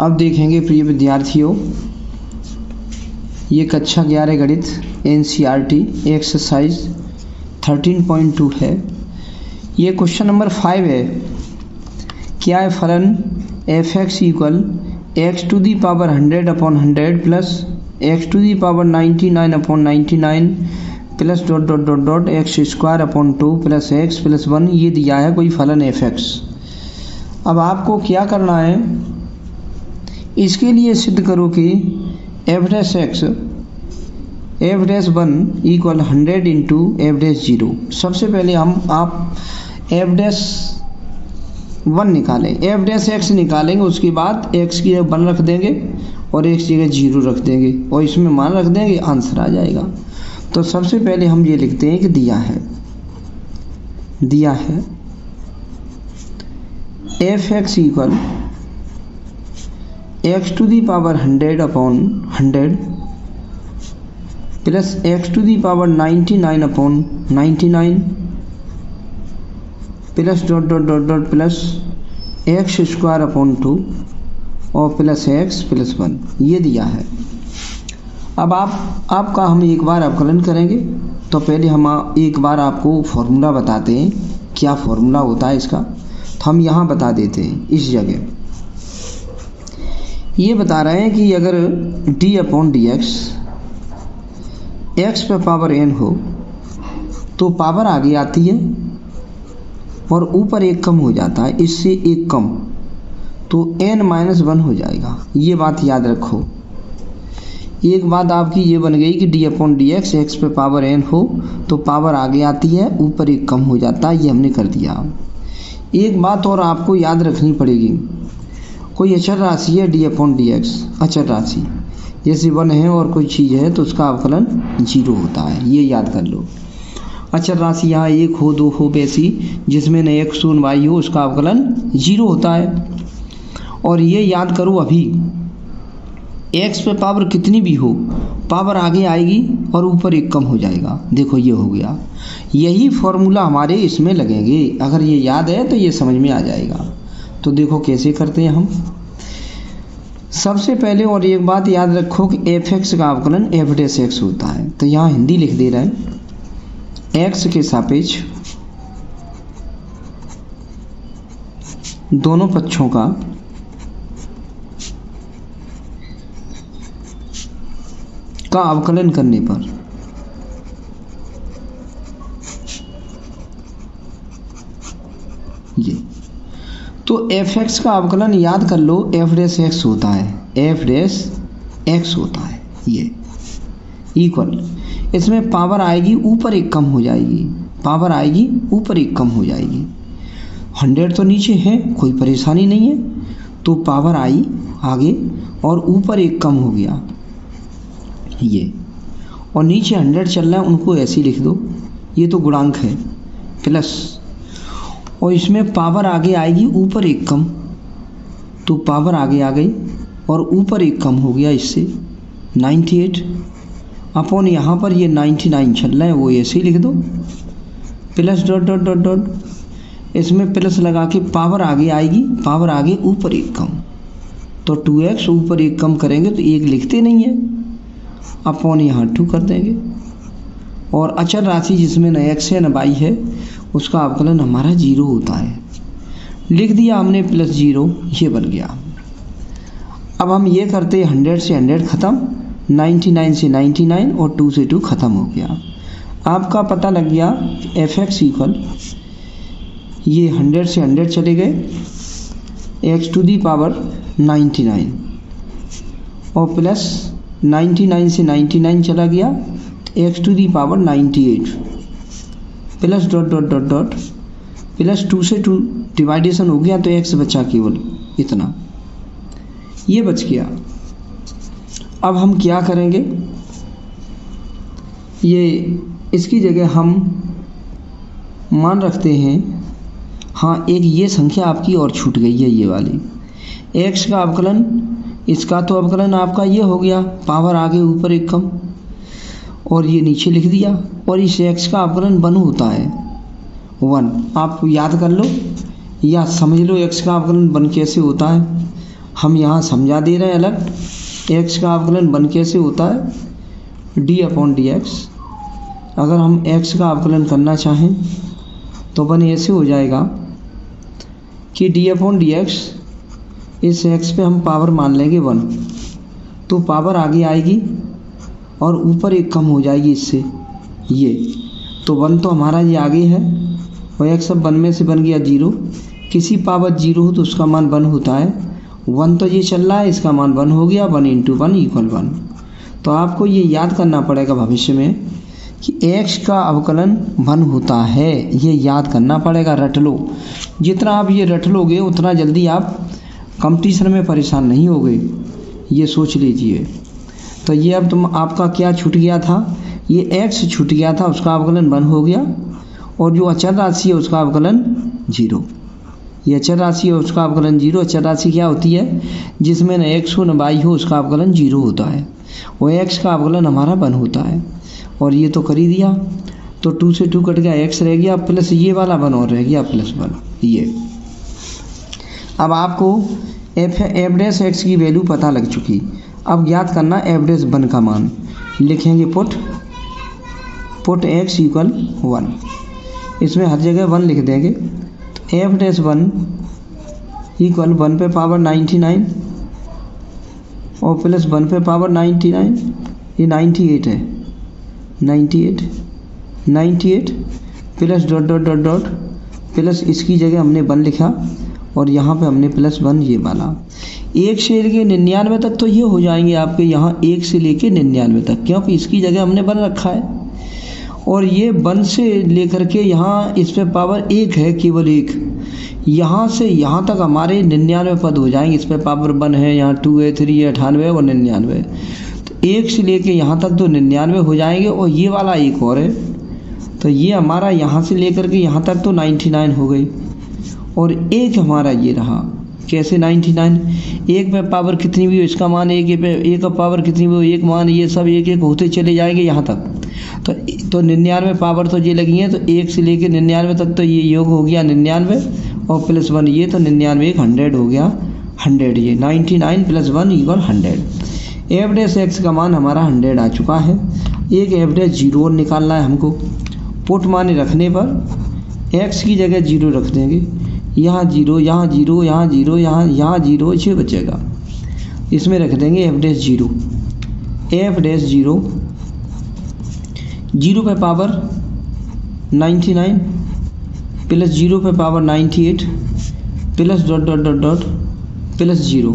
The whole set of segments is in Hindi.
अब देखेंगे प्रिय विद्यार्थियों, ये कक्षा 11 गणित NCERT एक्सरसाइज 13.2 है। ये क्वेश्चन नंबर 5 है। क्या है फलन f(x) equal x⁻100/100 plus x⁻99/99 plus x² plus x plus 1। ये दिया है कोई फलन f(x). अब आपको क्या करना है, इसके लिए सिद्ध करो कि f'(x) f'(1) equal 100 into f'(0). सबसे पहले आप f'(1) निकालें, f'(x) निकालेंगे, उसके बाद x की जगह 1 रख देंगे और x की जगह 0 रख देंगे और इसमें मान रख देंगे, आंसर आ जाएगा। तो सबसे पहले हम ये लिखते हैं कि दिया है f(x) equal x⁻100/100 plus x⁻99/99 plus plus x² और प्लस x प्लस 1। ये दिया है। अब आपका हम एक बार अवकलन करेंगे। तो पहले हम एक बार आपको फॉर्मूला बताते हैं, क्या फॉर्मूला होता है इसका। तो हम यहाँ बता देते हैं इस जगह। ये बता रहे हैं कि अगर d/dx x पे पावर n हो तो पावर आगे आती है और ऊपर एक कम हो जाता है, इससे एक कम, तो n-1 हो जाएगा। ये बात याद रखो। एक बात आपकी ये बन गई कि d/dx x पे पावर n हो तो पावर आगे आती है, ऊपर एक कम हो जाता है। ये हमने कर दिया। एक बात और आपको याद रखनी पड़ेगी, कोई अचर राशि है d/dx, अचर राशि जैसे 1 है और कोई चीज़ है तो उसका अवकलन 0 होता है। ये याद कर लो। अचर राशि यहाँ 1 हो 2 हो, वैसी जिसमें न x हो न y हो, उसका अवकलन 0 होता है। और ये याद करो, अभी x पे पावर कितनी भी हो, पावर आगे आएगी और ऊपर एक कम हो जाएगा। देखो ये हो गया। यही फॉर्मूला हमारे इसमें लगेंगे। अगर ये याद है तो ये समझ में आ जाएगा। तो देखो कैसे करते हैं हम। सबसे पहले और एक बात याद रखो कि f(x) का अवकलन f'(x) होता है। तो यहाँ हिंदी लिख दे रहे हैं, x के सापेक्ष दोनों पक्षों का अवकलन करने पर ये तो f(x) का अवकलन याद कर लो, f'(x) होता है, f'(x) होता है। ये इक्वल, इसमें पावर आएगी ऊपर एक कम हो जाएगी, पावर आएगी ऊपर एक कम हो जाएगी। 100 तो नीचे है, कोई परेशानी नहीं है, तो पावर आई आगे और ऊपर एक कम हो गया ये, और नीचे 100 चल रहा है, उनको ऐसे ही लिख दो। ये तो गुणांक है, प्लस, और इसमें पावर आगे आएगी ऊपर एक कम, तो पावर आगे आ गई और ऊपर एक कम हो गया, इससे 98 अपॉन यहाँ पर ये 99 चल रहा है, वो ऐसे ही लिख दो, प्लस डॉट इसमें प्लस लगा के पावर आगे आएगी, पावर आगे ऊपर एक कम, तो 2x ऊपर एक कम करेंगे तो 1 लिखते नहीं है, अपॉन यहाँ 2 कर देंगे। और अचर राशि जिसमें न x है न y है, उसका अवकलन हमारा 0 होता है। लिख दिया हमने प्लस 0, ये बन गया। अब हम ये करते 100 से 100 ख़त्म, 99 से 99 और 2 से 2 ख़त्म हो गया। आपका पता लग गया f(x) इक्वल, ये 100 से 100 चले गए, x⁻99 और प्लस 99 से 99 चला गया, x⁻98 प्लस डॉट प्लस 2 से 2 डिवाइडेशन हो गया, तो x बचा केवल इतना, ये बच गया। अब हम क्या करेंगे, ये इसकी जगह हम मान रखते हैं, हाँ एक ये संख्या आपकी और छूट गई है, ये वाली x का अवकलन, इसका तो अवकलन आपका ये हो गया, पावर आगे ऊपर एक कम, और ये नीचे लिख दिया। और इस x का अवकलन 1 होता है, 1 आप याद कर लो या समझ लो x का अवकलन 1 कैसे होता है। हम यहाँ समझा दे रहे हैं अलग। x का अवकलन 1 कैसे होता है, d/dx। अगर हम x का अवकलन करना चाहें तो 1 ऐसे हो जाएगा कि d/dx, इस x पे हम पावर मान लेंगे 1, तो पावर आगे आएगी और ऊपर एक कम हो जाएगी इससे, ये तो 1 तो हमारा ये आगे है और x अब 1 में से बन गया 0। किसी पावर 0 हो तो उसका मान 1 होता है। 1 तो ये चल रहा है, इसका मान 1 हो गया। 1 × 1 = 1। तो आपको ये याद करना पड़ेगा भविष्य में कि x का अवकलन 1 होता है, ये याद करना पड़ेगा। रट लो, जितना आप ये रट लोगे उतना जल्दी आप कंपटीशन में परेशान नहीं होगे, ये सोच लीजिए। तो ये अब आपका क्या छूट गया था, ये x छूट गया था, उसका अवकलन 1 हो गया। और जो अचर राशि है उसका अवकलन 0। ये अचर राशि है उसका अवकलन 0। अचर राशि क्या होती है, जिसमें न x हो न y हो, उसका अवकलन 0 होता है। और x का अवकलन हमारा 1 होता है। और ये तो कर ही दिया, तो 2 से 2 कट गया, x रह गया प्लस ये वाला 1 और रह गया +1। ये अब आपको f' की वैल्यू पता लग चुकी। अब याद करना f'1 का मान लिखेंगे, पुट x = 1। इसमें हर जगह 1 लिख देंगे। तो f'1 = 1 पे पावर 99 और प्लस 1 पे पावर 99, ये 98 है। 98 प्लस डॉट प्लस इसकी जगह हमने 1 लिखा और यहाँ पे हमने +1 ये वाला। 1 से लेके 99 तक तो ये हो जाएंगे आपके यहाँ 1 से लेके 99 तक, क्योंकि इसकी जगह हमने 1 रखा है। और ये 1 से लेकर के यहाँ इस पे पावर 1 है, केवल 1। यहाँ से यहाँ तक हमारे 99 पद हो जाएंगे। इस पे पावर 1 है, यहाँ 2 है, 3 है, 98 और 99। तो 1 से लेके यहाँ तक तो 99 हो जाएंगे। और ये वाला एक और है, तो ये हमारा यहाँ से लेकर के यहाँ तक तो 99 हो गई। और एक हमारा ये रहा, कैसे 99, 1 पे पावर कितनी भी हो इसका मान 1 पे, 1 का पावर कितनी भी हो 1 मान, ये सब 1 होते चले जाएंगे यहाँ तक। तो 99 पावर तो ये लगी है, तो 1 से लेके 99 तक तो ये योग हो गया 99 और +1 ये, तो 99 100 हो गया 100। ये 99 + 1 = 100। f' का मान हमारा 100 आ चुका है। एक f'0 निकालना है हमको। पुट माने रखने पर x की जगह 0 रख देंगे, यहाँ 0, यहाँ 0, यहाँ 0, यहाँ 0, 6 बचेगा। इसमें रख देंगे f'0। 0 पे पावर 99 प्लस 0 पे पावर 98 प्लस डॉट प्लस 0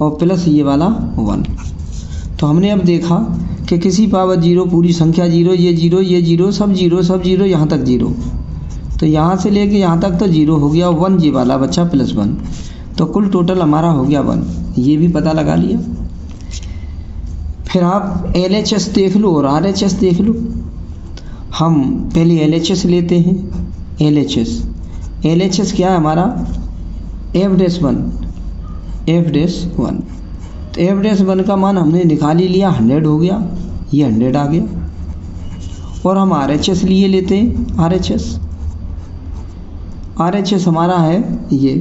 और प्लस ये वाला 1। तो हमने अब देखा कि किसी पावर 0, पूरी संख्या 0, ये 0, ये 0, सब 0, यहाँ तक 0। तो यहाँ से लेके यहाँ तक तो 0 हो गया, 1 ये वाला बच्चा +1। तो कुल टोटल हमारा हो गया 1। ये भी पता लगा लिया। फिर आप LHS देख लो और RHS देख लो। हम पहले LHS लेते हैं। LHS क्या है हमारा, f'1। तो f'1 का मान हमने निकाल ही लिया, 100 हो गया, ये 100 आ गया। और हम RHS लिए लेते हैं। RHS हमारा है ये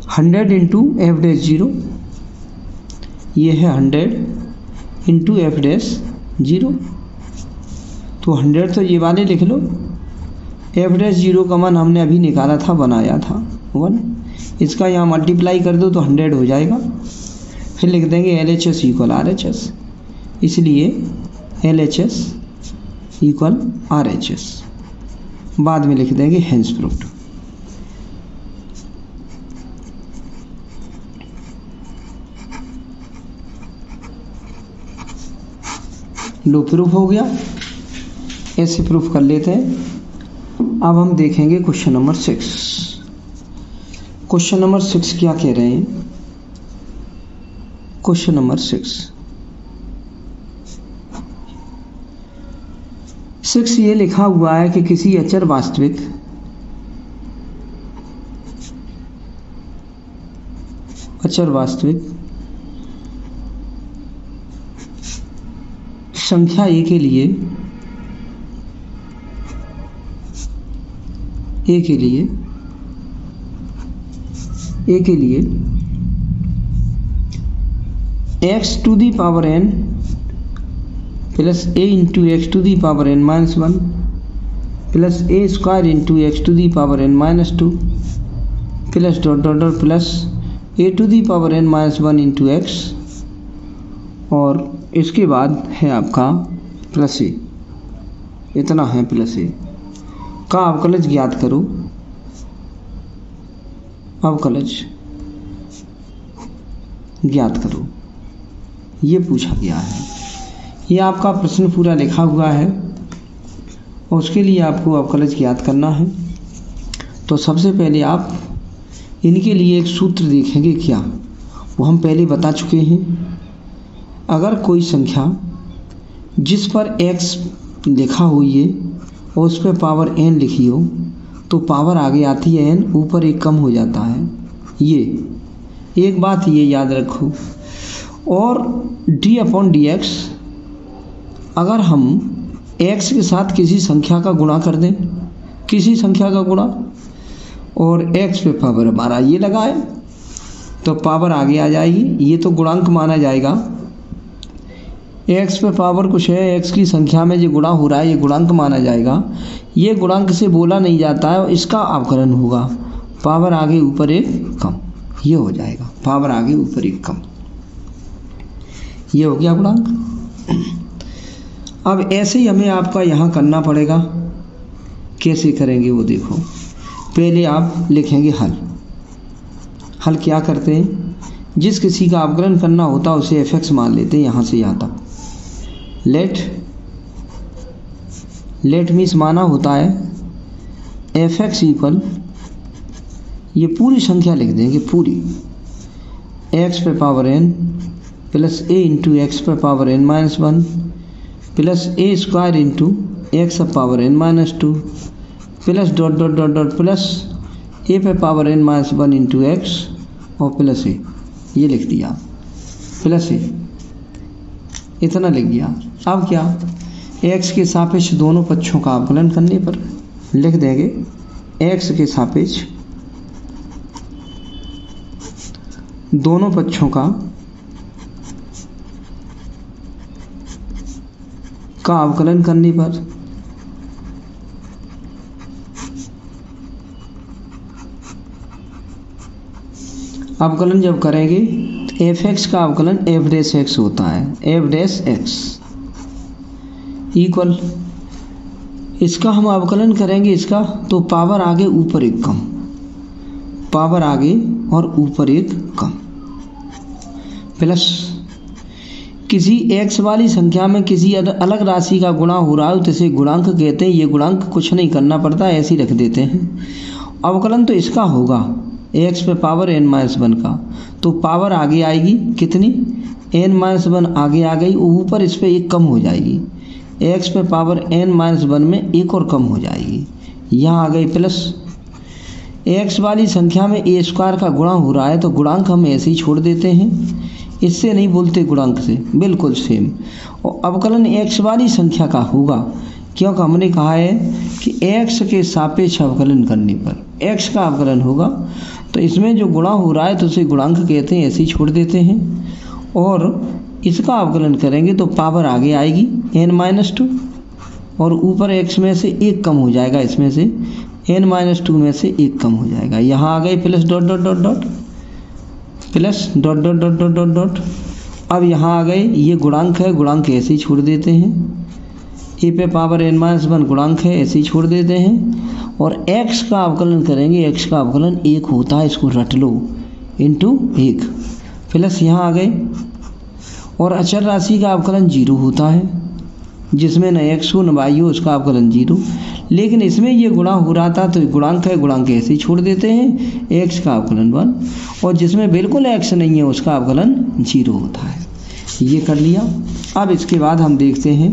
100 × f'0, ये है 100 × f'0। तो 100 तो ये वाले लिख लो। f'0 का मान हमने अभी निकाला था, बनाया था 1। इसका यहाँ मल्टीप्लाई कर दो तो 100 हो जाएगा। फिर लिख देंगे LHS = RHS, इसलिए LHS = RHS। बाद में लिख देंगे हेंस प्रूव्ड। लो, प्रूफ हो गया। ऐसे प्रूफ कर लेते हैं। अब हम देखेंगे क्वेश्चन नंबर 6। क्वेश्चन नंबर 6 क्या कह रहे हैं। क्वेश्चन नंबर 6 ये लिखा हुआ है कि किसी अचर वास्तविक संख्या a के लिए ए के लिए x to the power n plus a into x to the power n minus 1 plus a square into x to the power n minus 2 plus dot dot dot plus a to the power n minus 1 into x, और इसके बाद है आपका प्लस ए, इतना है प्लस ए का अवकलज ज्ञात करो। अवकलज ज्ञात करो, ये पूछा गया है। ये आपका प्रश्न पूरा लिखा हुआ है और उसके लिए आपको अवकलज ज्ञात करना है। तो सबसे पहले आप इनके लिए एक सूत्र देखेंगे, क्या वो हम पहले बता चुके हैं। अगर कोई संख्या जिस पर x लिखा हुई है और उस पर पावर n लिखी हो तो पावर आगे आती है n, ऊपर एक कम हो जाता है। ये एक बात ये याद रखो। और d/dx अगर हम x के साथ किसी संख्या का गुणा कर दें, किसी संख्या का गुणा, और x पे पावर हमारा ये लगा है तो पावर आगे आ जाएगी। ये तो गुणांक माना जाएगा। x पे पावर कुछ है, x की संख्या में जो गुणा हो रहा है ये गुणांक माना जाएगा। ये गुणांक से बोला नहीं जाता है और इसका अवकलन होगा पावर आगे ऊपर एक कम, ये हो जाएगा पावर आगे ऊपर एक कम, ये हो गया गुणांक। अब ऐसे ही हमें आपका यहाँ करना पड़ेगा। कैसे करेंगे वो देखो। पहले आप लिखेंगे हल। हल क्या करते हैं, जिस किसी का अवकलन करना होता है उसे f(x) मान लेते हैं यहाँ से यहाँ तक। लेट मीन्स माना होता है f(x) इक्वल, ये पूरी संख्या लिख देंगे पूरी, x पे power n plus a into x पे power n minus 1 plus a square into x power n minus 2 plus dot dot dot dot plus a पे power n minus 1 into x और प्लस a, ये लिख दिया प्लस a, इतना लिख दिया। अब क्या, x के सापेक्ष दोनों पक्षों का अवकलन करने पर लिख देंगे x के सापेक्ष दोनों पक्षों का अवकलन करने पर अवकलन जब करेंगे तो f(x) का अवकलन f'(x) होता है। f'(x) इक्वल, इसका हम अवकलन करेंगे इसका, तो पावर आगे ऊपर एक कम, पावर आगे और ऊपर एक कम, प्लस किसी x वाली संख्या में किसी अलग राशि का गुणा हो रहा है तो इसे गुणांक कहते हैं। ये गुणांक कुछ नहीं करना पड़ता, ऐसे ही रख देते हैं। अवकलन तो इसका होगा x पे पावर n-1 का, तो पावर आगे आएगी कितनी, n-1 आगे आ गई, ऊपर इस पर एक कम हो जाएगी, x पे पावर n-1 में एक और कम हो जाएगी, यहाँ आ गई प्लस। x वाली संख्या में a स्क्वायर का गुणा हो रहा है तो गुणांक हम ऐसे ही छोड़ देते हैं, इससे नहीं बोलते गुणांक से, बिल्कुल सेम। और अवकलन x वाली संख्या का होगा, क्योंकि हमने कहा है कि x के सापेक्ष अवकलन करने पर x का अवकलन होगा, तो इसमें जो गुणा हो रहा है तो उसे गुणांक कहते हैं, ऐसे ही छोड़ देते हैं। और इसका अवकलन करेंगे तो पावर आगे आएगी n-2 और ऊपर x में से एक कम हो जाएगा, इसमें से n-2 में से एक कम हो जाएगा, यहाँ आ गए plus dot dot dot dot plus dot dot dot dot dot dot. अब यहाँ आ गए, ये गुणांक है, गुणांक ऐसे ही छोड़ देते हैं, ए पे पावर n-1 गुणांक है, ऐसे ही छोड़ देते हैं। और x का अवकलन करेंगे, x का अवकलन 1 होता है, इसको रट लो, इंटू 1 प्लस यहाँ आ गए। और अचर राशि का अवकलन 0 होता है, जिसमें न x हो न y हो, उसका अवकलन 0। लेकिन इसमें ये गुणा हो रहा था तो गुणांक है, गुणांक ऐसे ही छोड़ देते हैं, x का अवकलन 1, और जिसमें बिल्कुल x नहीं है उसका अवकलन 0 होता है। ये कर लिया। अब इसके बाद हम देखते हैं,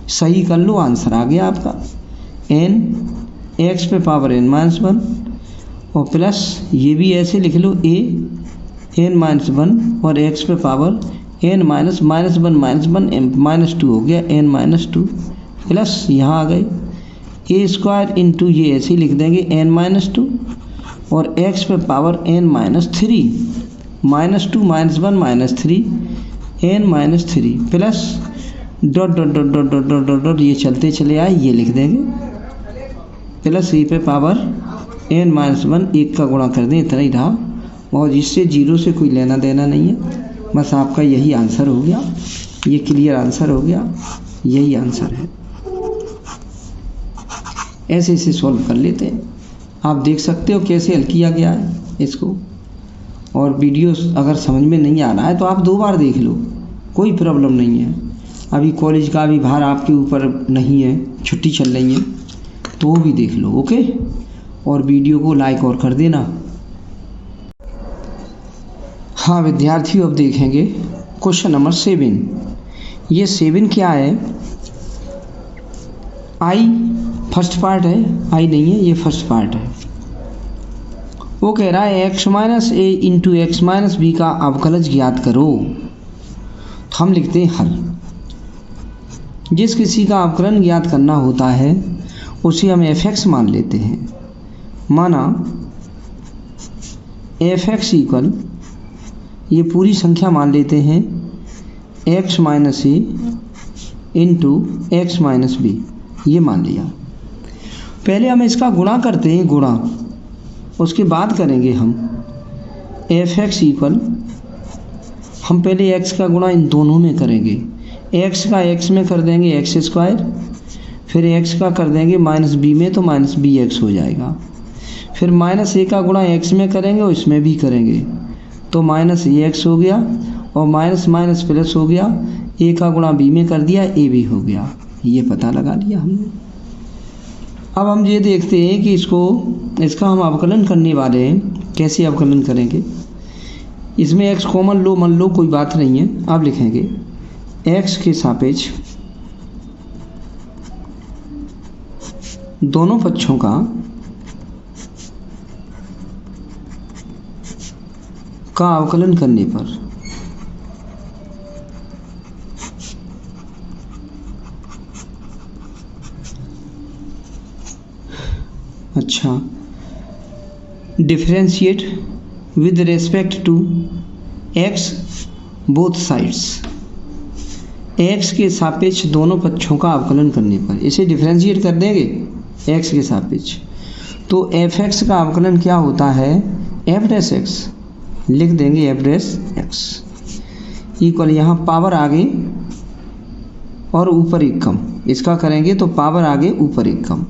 सही कर लो, आंसर आ गया आपका n x पे पावर n-1 और प्लस ये भी ऐसे लिख लो a n-1 और x पे पावर n-1 -1 -2 हो गया n-2 प्लस यहाँ आ गए a स्क्वायर इंटू, ये ऐसे ही लिख देंगे n-2 और x पे power n minus 3 -2 -1 -3 n minus 3 plus dot dot dot dot dot dot dot dot ये चलते चले आए, ये लिख देंगे प्लस e पे पावर n माइनस 1 1 का गुणा कर दें, इतना ही रहा। और इससे जीरो से कोई लेना देना नहीं है, बस आपका यही आंसर हो गया, ये क्लियर आंसर हो गया, यही आंसर है। ऐसे इसे सॉल्व कर लेते हैं। आप देख सकते हो कैसे हल किया गया है इसको। और वीडियो अगर समझ में नहीं आ रहा है तो आप 2 बार देख लो, कोई प्रॉब्लम नहीं है। अभी कॉलेज का भी भार आपके ऊपर नहीं है, छुट्टी चल रही है, तो भी देख लो। ओके, और वीडियो को लाइक और कर देना। हाँ विद्यार्थियों, अब देखेंगे क्वेश्चन नंबर 7। ये 7 क्या है? आई फर्स्ट पार्ट है, आई नहीं है, ये फर्स्ट पार्ट है। वो कह रहा है x minus a into x minus b का अवकलज ज्ञात करो। तो हम लिखते हैं हल। जिस किसी का अवकलन ज्ञात करना होता है उसे हम f(x) मान लेते हैं। माना f(x) इक्वल, ये पूरी संख्या मान लेते हैं, x minus a into x minus B, ये मान लिया। पहले हम इसका गुणा करते हैं, गुणा, उसके बाद करेंगे हम f(x) इक्वल, हम पहले x का गुणा इन दोनों में करेंगे। x का x में कर देंगे x², फिर x का कर देंगे माइनस b में, तो माइनस bx हो जाएगा। फिर माइनस a का गुणा x में करेंगे और इसमें भी करेंगे, तो माइनस ax हो गया, और माइनस माइनस प्लस हो गया, a का गुणा b में कर दिया, a भी हो गया। ये पता लगा लिया हमने। अब हम ये देखते हैं कि इसका हम अवकलन करने वाले हैं, कैसे अवकलन करेंगे। इसमें x कॉमन लो, मान लो, कोई बात नहीं है। अब लिखेंगे x के सापेक्ष दोनों पक्षों का अवकलन करने पर अच्छा, differentiate with respect to x both sides. x के सापेक्ष दोनों पक्षों का अवकलन करने पर इसे डिफरेंशिएट कर देंगे x के सापेक्ष, तो f(x) का अवकलन क्या होता है? f'(x) लिख देंगे, f'(x) इक्वल, यहाँ पावर आगे और ऊपर एक कम, इसका करेंगे तो पावर आगे ऊपर एक कम।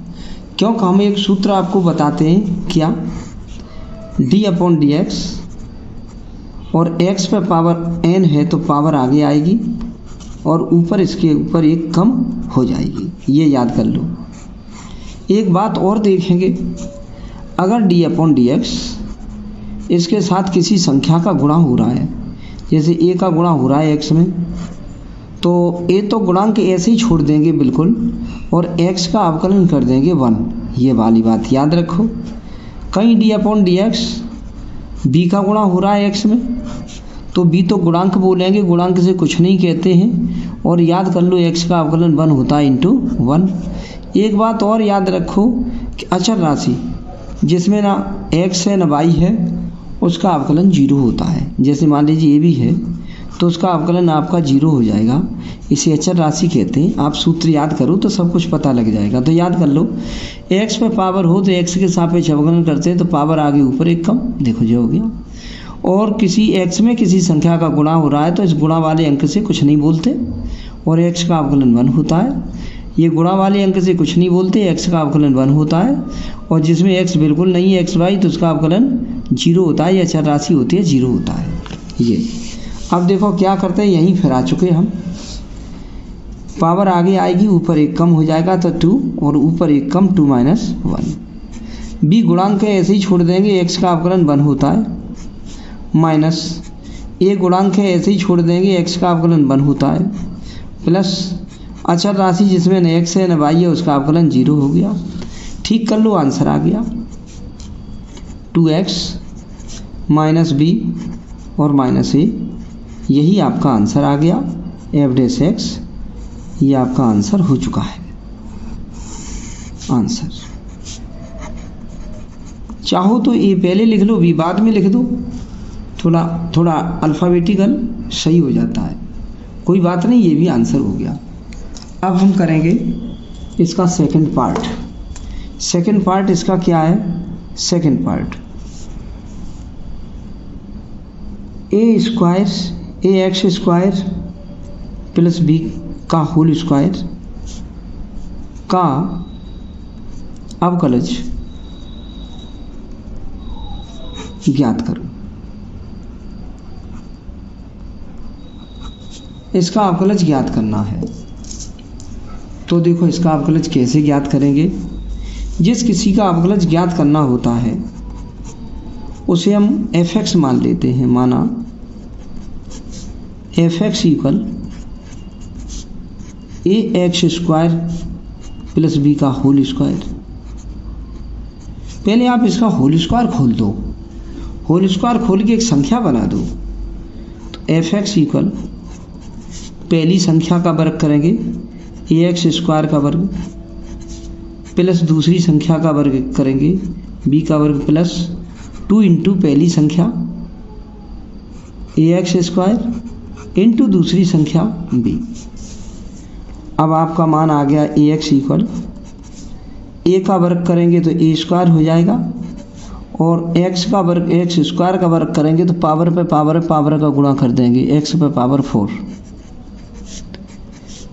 क्योंकि हम एक सूत्र आपको बताते हैं, क्या? d/dx, और x पे पावर n है तो पावर आगे आएगी और ऊपर इसके ऊपर एक कम हो जाएगी, ये याद कर लो। एक बात और देखेंगे, अगर d/dx इसके साथ किसी संख्या का गुणा हो रहा है, जैसे a का गुणा हो रहा है x में, तो a तो गुणांक ऐसे ही छोड़ देंगे बिल्कुल, और x का अवकलन कर देंगे 1। ये वाली बात याद रखो। कहीं d/dx b का गुणा हो रहा है x में, तो b तो गुणांक बोलेंगे, गुणांक से कुछ नहीं कहते हैं। और याद कर लो x का अवकलन 1 होता है इंटू 1। एक बात और याद रखो कि अचर राशि जिसमें ना x है ना y है, उसका अवकलन 0 होता है। जैसे मान लीजिए ये भी है, तो उसका अवकलन आपका 0 हो जाएगा, इसे अचर राशि कहते हैं। आप सूत्र याद करो तो सब कुछ पता लग जाएगा। तो याद कर लो, x पे पावर हो तो x के सापेक्ष अवकलन करते हैं, तो पावर आगे ऊपर एक कम, देखो जो हो गया। और किसी x में किसी संख्या का गुणा हो रहा है तो इस गुणा वाले अंक से कुछ नहीं बोलते, और x का अवकलन 1 होता है। ये गुणा वाले अंक से कुछ नहीं बोलते, x का अवकलन 1 होता है। और जिसमें x बिल्कुल नहीं है, xy, तो उसका अवकलन 0 होता है, या अचर राशि होती है, 0 होता है। ये अब देखो क्या करते हैं, यहीं फिर आ चुके हम। पावर आगे आएगी, ऊपर एक कम हो जाएगा, तो 2, और ऊपर एक कम 2 माइनस 1। b गुणांक है ऐसे ही छोड़ देंगे, x का अवकलन 1 होता है, माइनस a गुणांक है ऐसे ही छोड़ देंगे, x का अवकलन 1 होता है, प्लस अचर राशि जिसमें न x है न y है, उसका अवकलन 0 हो गया। ठीक कर लो, आंसर आ गया 2x माइनस b और माइनस a, यही आपका आंसर आ गया f'(x). ये आपका आंसर हो चुका है, आंसर। चाहो तो ए पहले लिख लो, बी बाद में लिख दो, थोड़ा थोड़ा अल्फ़ाबेटिकल सही हो जाता है। कोई बात नहीं, ये भी आंसर हो गया। अब हम करेंगे इसका सेकंड पार्ट। सेकंड पार्ट इसका क्या है? Second part a square a x square plus b का होल स्क्वायर का अवकलज ज्ञात करो। इसका अवकलज ज्ञात करना है। तो देखो इसका अवकलज कैसे ज्ञात करेंगे। जिस किसी का अवकलज ज्ञात करना होता है उसे हम f(x) मान लेते हैं। माना f(x) इक्वल ए एक्स स्क्वायर प्लस बी का होल स्क्वायर। पहले आप इसका होल स्क्वायर खोल दो, होल स्क्वायर खोल के एक संख्या बना दो। तो f(x) इक्वल पहली संख्या का वर्ग करेंगे ए एक्स स्क्वायर का वर्ग प्लस दूसरी संख्या का वर्ग करेंगे बी का वर्ग प्लस 2 इंटू पहली संख्या ए एक्स स्क्वायर इंटू दूसरी संख्या बी। अब आपका मान आ गया ए एक्स इक्वल ए का वर्ग करेंगे तो ए स्क्वायर हो जाएगा और एक्स का वर्ग एक्स स्क्वायर का वर्ग करेंगे तो पावर पे पावर का गुणा कर देंगे, एक्स पे power 4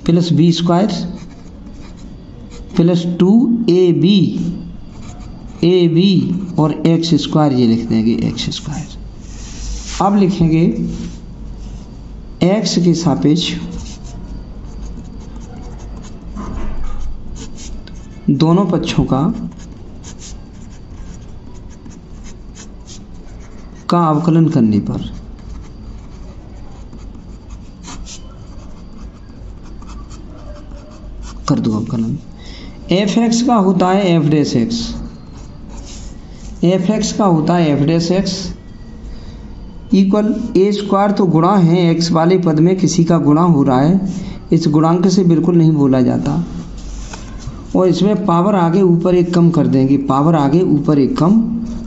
plus b square plus 2ab और एक्स स्क्वायर ये लिख देंगे एक्स स्क्वायर। अब लिखेंगे एक्स के सापेक्ष दोनों पक्षों का अवकलन करने पर कर दो अवकलन। f(x) का होता है f'(x), f(x) का होता है f'(x) इक्वल ए स्क्वायर तो गुणा है, x वाले पद में किसी का गुणा हो रहा है, इस गुणांक से बिल्कुल नहीं बोला जाता। और इसमें पावर आगे ऊपर एक कम कर देंगे, पावर आगे ऊपर एक कम।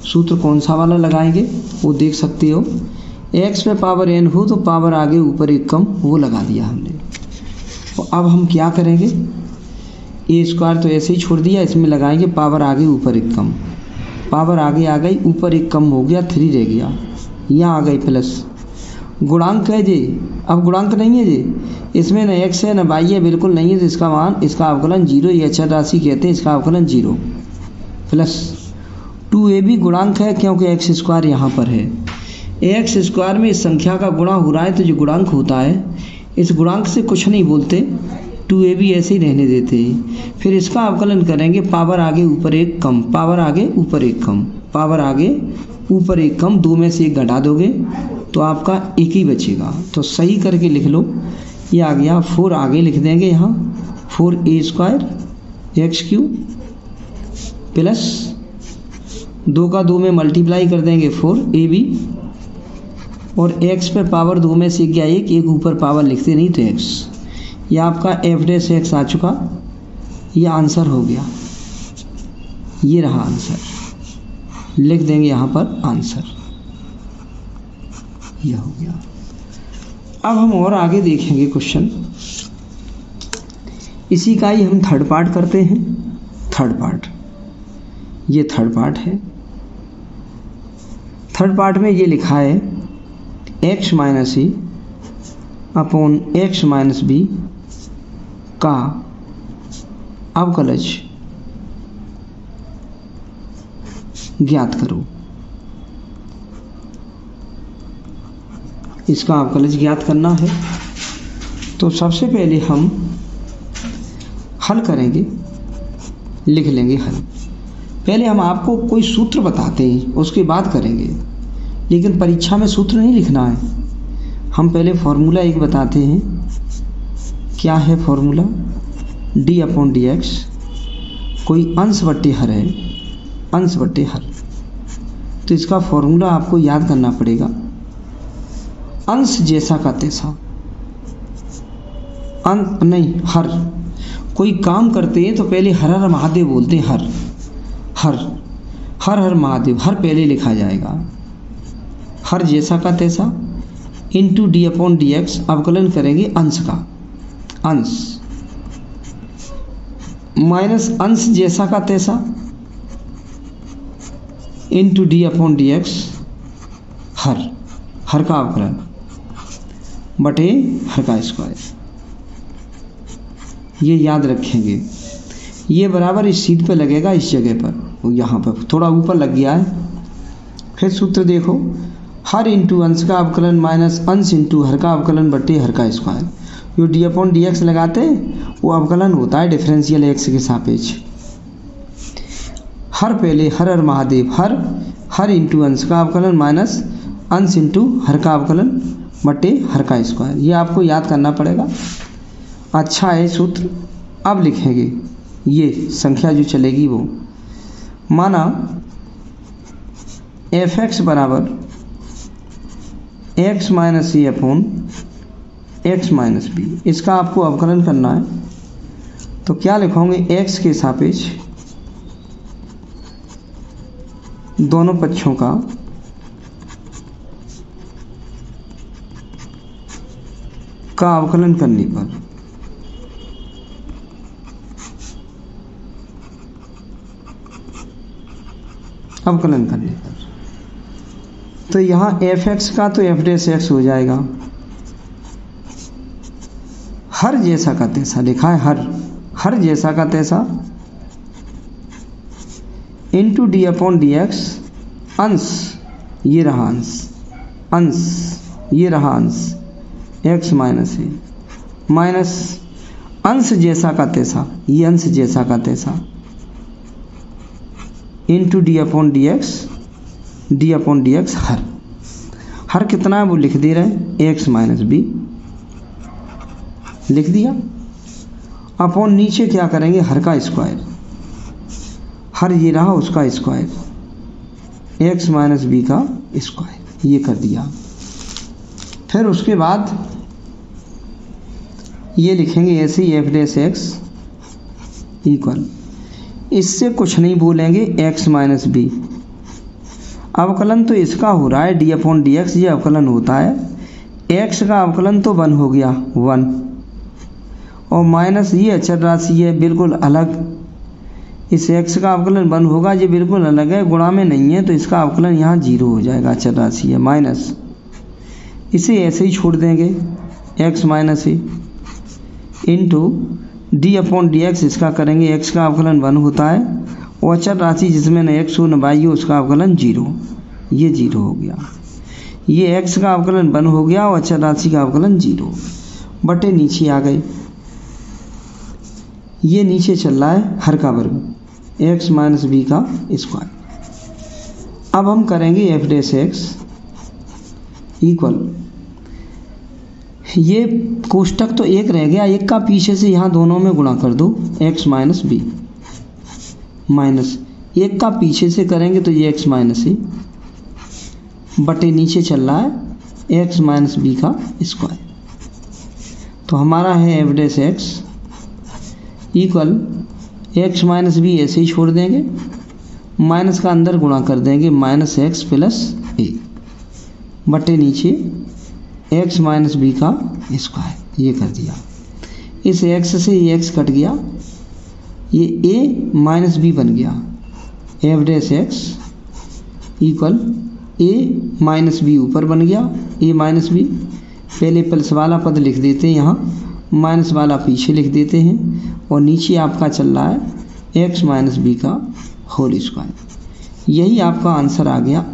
सूत्र कौन सा वाला लगाएंगे वो देख सकते हो। x पे पावर n हो तो पावर आगे ऊपर एक कम, वो लगा दिया हमने। तो अब हम क्या करेंगे, ए स्क्वायर तो ऐसे ही छोड़ दिया, इसमें लगाएंगे पावर आगे ऊपर एक कम। पावर आगे आ गई, ऊपर एक कम हो गया, 3 रह गया, यहाँ आ गई प्लस। गुणांक है जी, अब गुणांक नहीं है जी, इसमें न x है न y है, बिल्कुल नहीं है, तो इसका मान इसका अवकलन 0, ये अचर राशि कहते हैं, इसका अवकलन 0 प्लस 2ab गुणांक है क्योंकि एक्स स्क्वायर यहाँ पर है। एक्स स्क्वायर में इस संख्या का गुणा हो रहा है तो जो गुणांक होता है इस गुणांक से कुछ नहीं बोलते, 2ab ऐसे ही रहने देते हैं। फिर इसका अवकलन करेंगे पावर आगे ऊपर एक कम, पावर आगे ऊपर एक कम, पावर आगे ऊपर एक कम, 2 में से 1 घटा दोगे तो आपका 1 ही बचेगा। तो सही करके लिख लो, ये आ गया 4 आगे लिख देंगे यहाँ 4a स्क्वायर x³ प्लस 2 का 2 में मल्टीप्लाई कर देंगे 4ab और x पे पावर 2 में से गया 1 ऊपर पावर लिखते नहीं तो x। यह आपका f'(x) आ चुका, यह आंसर हो गया, ये रहा आंसर। लिख देंगे यहाँ पर आंसर, यह हो गया। अब हम और आगे देखेंगे क्वेश्चन, इसी का ही हम थर्ड पार्ट करते हैं। थर्ड पार्ट, ये थर्ड पार्ट है। थर्ड पार्ट में ये लिखा है x minus a upon x minus b का अवकलज ज्ञात करो। इसका अवकलज ज्ञात करना है तो सबसे पहले हम हल करेंगे, लिख लेंगे हल। पहले हम आपको कोई सूत्र बताते हैं उसके बाद करेंगे, लेकिन परीक्षा में सूत्र नहीं लिखना है। हम पहले फॉर्मूला एक बताते हैं, क्या है फॉर्मूला, d/dx कोई अंश बट्टे हर है, अंश बट्टे हर। तो इसका फॉर्मूला आपको याद करना पड़ेगा, अंश जैसा का तैसा, अंत नहीं हर। कोई काम करते हैं तो पहले हर हर महादेव बोलते हैं, हर हर हर हर महादेव, हर पहले लिखा जाएगा, हर जैसा का तैसा into d upon d x, अवकलन करेंगे अंश का, अंश माइनस अंश जैसा का तैसा into d upon d x, हर, हर का अवकलन बटे हर का स्क्वायर। ये याद रखेंगे, ये बराबर इस सीट पे लगेगा, इस जगह पर, यहाँ पर थोड़ा ऊपर लग गया है। फिर सूत्र देखो, हर इंटू अंश का अवकलन माइनस अंश इंटू हर का अवकलन बटे हर का स्क्वायर। जो डी अपॉन डी एक्स लगाते हैं वो अवकलन होता है डिफरेंशियल एक्स के सापेक्ष। हर पहले हर हर महादेव, हर हर इंटू अंश का अवकलन माइनस अंश इंटू हर का अवकलन बटे हर का स्क्वायर। ये आपको याद करना पड़ेगा। अच्छा है सूत्र। अब लिखेंगे ये संख्या जो चलेगी वो, माना एफ एक्स बराबर एक्स माइनस ए अपॉन एक्स माइनस बी, इसका आपको अवकलन करना है। तो क्या लिखोगे, एक्स के सापेक्ष दोनों पक्षों का अवकलन करने पर तो यहाँ एफ एक्स का तो एफ डैश एक्स हो जाएगा, हर जैसा का तैसा लिखा है, हर जैसा का तैसा into d upon d x, अंश ये रहा अंश ये रहा अंश एक्स माइनस ए, माइनस अंश जैसा का तैसा, ये अंश जैसा का तैसा into d upon d x, हर कितना है वो लिख दे रहे हैं, एक्स माइनस बी लिख दिया। अपॉन नीचे क्या करेंगे, हर का स्क्वायर, हर ये रहा उसका स्क्वायर, एक्स माइनस बी का स्क्वायर, ये कर दिया। फिर उसके बाद ये लिखेंगे ऐसे ही एफ डैश एक्स इक्वल, इससे कुछ नहीं बोलेंगे, एक्स माइनस बी। अवकलन तो इसका हो रहा है डी अपॉन डी एक्स, ये अवकलन होता है। एक्स का अवकलन तो 1 हो गया, 1, और माइनस ये अचर राशि है बिल्कुल अलग, इस एक्स का अवकलन 1 होगा, ये बिल्कुल अलग है, गुणा में नहीं है, तो इसका अवकलन यहाँ 0 हो जाएगा, अचर राशि है माइनस, इसे ऐसे ही छोड़ देंगे, x minus a into d upon d x, इसका करेंगे एक्स का अवकलन 1 होता है, और अचर राशि जिसमें न एक्स हो न वाई हो उसका अवकलन 0, ये 0 हो गया। ये एक्स का अवकलन 1 हो गया और अचर राशि का अवकलन 0 बटे नीचे आ गए। ये नीचे चल रहा है हर का वर्ग एक्स माइनस बी का स्क्वायर। अब हम करेंगे एफ डैश एक्स इक्वल, ये कोष्टक तो एक रह गया, एक का पीछे से यहाँ दोनों में गुणा कर दो, एक्स माइनस बी, माइनस एक का पीछे से करेंगे तो ये एक्स माइनस ए बटे नीचे चल रहा है एक्स माइनस बी का स्क्वायर। तो हमारा है f dash x equal x minus b ऐसे ही छोड़ देंगे, माइनस का अंदर गुणा कर देंगे, माइनस एक्स प्लस ए बटे नीचे एक्स माइनस बी का स्क्वायर, ये कर दिया। इस एक्स से ये एक्स कट गया, ये ए माइनस बी बन गया, एफ डैश एक्स इक्वल ए माइनस बी ऊपर बन गया, ए माइनस बी, पहले प्लस वाला पद लिख देते हैं, यहाँ माइनस वाला पीछे लिख देते हैं, और नीचे आपका चल रहा है एक्स माइनस बी का होल स्क्वायर। यही आपका आंसर आ गया,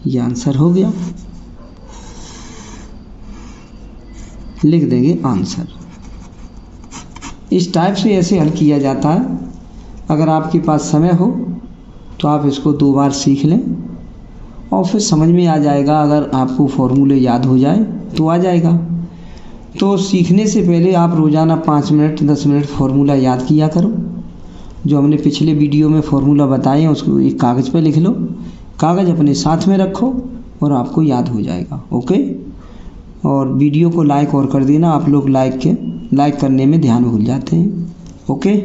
ये आंसर हो गया, लिख देंगे आंसर। इस टाइप से ऐसे हल किया जाता है। अगर आपके पास समय हो तो आप इसको 2 बार सीख लें और फिर समझ में आ जाएगा। अगर आपको फॉर्मूले याद हो जाए तो आ जाएगा। तो सीखने से पहले आप रोज़ाना 5 मिनट 10 मिनट फार्मूला याद किया करो। जो हमने पिछले वीडियो में फार्मूला बताए हैं उसको एक कागज़ पे लिख लो, कागज़ अपने साथ में रखो और आपको याद हो जाएगा। ओके, और वीडियो को लाइक और कर देना। आप लोग लाइक करने में ध्यान भूल जाते हैं। ओके।